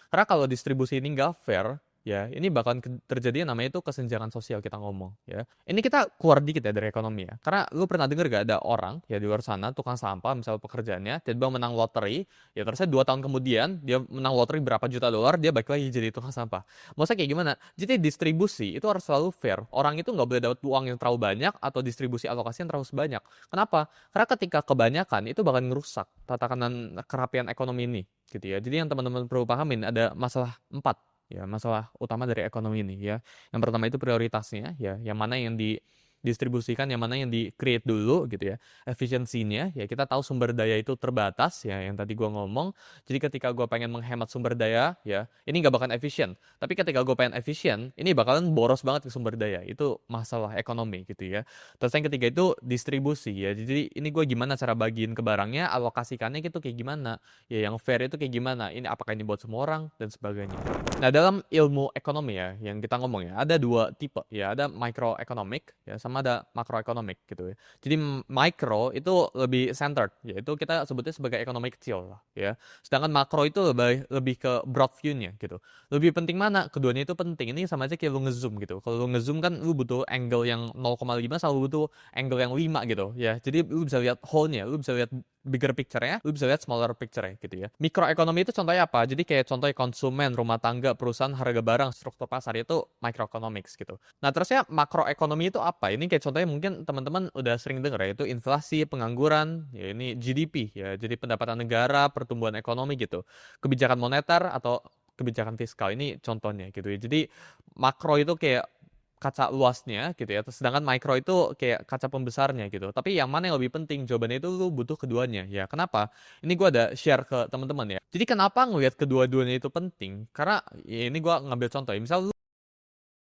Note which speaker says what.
Speaker 1: Karena kalau distribusi ini nggak fair, ya ini bakalan terjadi yang namanya itu kesenjangan sosial kita ngomong ya. Ini kita keluar dikit ya dari ekonomi ya. Karena lu pernah denger gak ada orang ya di luar sana tukang sampah misal pekerjaannya tiba-tiba menang lotre, ya terusnya 2 tahun kemudian dia menang lotre berapa juta dolar, dia balik lagi jadi tukang sampah. Maksudnya kayak gimana? Jadi distribusi itu harus selalu fair. Orang itu nggak boleh dapat uang yang terlalu banyak atau distribusi alokasi yang terlalu banyak. Kenapa? Karena ketika kebanyakan itu bakal ngerusak tatanan kerapian ekonomi ini gitu ya. Jadi yang teman-teman perlu pahamin ada masalah 4 ya, masalah utama dari ekonomi ini ya. Yang pertama itu prioritasnya ya, yang mana yang didistribusikan, yang mana yang di-create dulu gitu ya. Efisiensinya ya, kita tahu sumber daya itu terbatas ya, yang tadi gua ngomong. Jadi ketika gua pengen menghemat sumber daya ya, ini nggak bakalan efisien. Tapi ketika gua pengen efisien, ini bakalan boros banget ke sumber daya. Itu masalah ekonomi gitu ya. Terus yang ketiga itu distribusi ya. Jadi ini gua gimana cara bagiin ke barangnya, alokasikannya gitu kayak gimana. Ya yang fair itu kayak gimana. Ini apakah ini buat semua orang dan sebagainya. Nah, dalam ilmu ekonomi ya, yang kita ngomong ya, ada 2 tipe ya, ada microeconomic ya, sama ada macroeconomic gitu ya. Jadi micro itu lebih centered, yaitu kita sebutnya sebagai ekonomi kecil lah ya. Sedangkan makro itu lebih lebih ke broad view-nya gitu. Lebih penting mana? Keduanya itu penting. Ini sama aja kayak lu ngezoom gitu. Kalau lu ngezoom kan lu butuh angle yang 0,5 sama lu butuh angle yang 5 gitu ya. Jadi lu bisa lihat whole-nya, lu bisa lihat bigger picture-nya, lu bisa lihat smaller picture-nya gitu ya. Mikroekonomi itu contohnya apa? Jadi kayak contohnya konsumen, rumah tangga, perusahaan, harga barang, struktur pasar itu microeconomics gitu. Nah, terusnya makroekonomi itu apa? Ini kayak contohnya mungkin teman-teman udah sering dengar ya, itu inflasi, pengangguran, ya ini GDP ya. Jadi pendapatan negara, pertumbuhan ekonomi gitu. Kebijakan moneter atau kebijakan fiskal ini contohnya gitu ya. Jadi makro itu kayak kaca luasnya gitu ya. Sedangkan mikro itu kayak kaca pembesarnya gitu. Tapi yang mana yang lebih penting? Jawabannya itu lu butuh keduanya. Ya, kenapa? Ini gua ada share ke teman-teman ya. Jadi kenapa ngelihat kedua-duanya itu penting? Karena ya ini gua ngambil contoh ya. Misal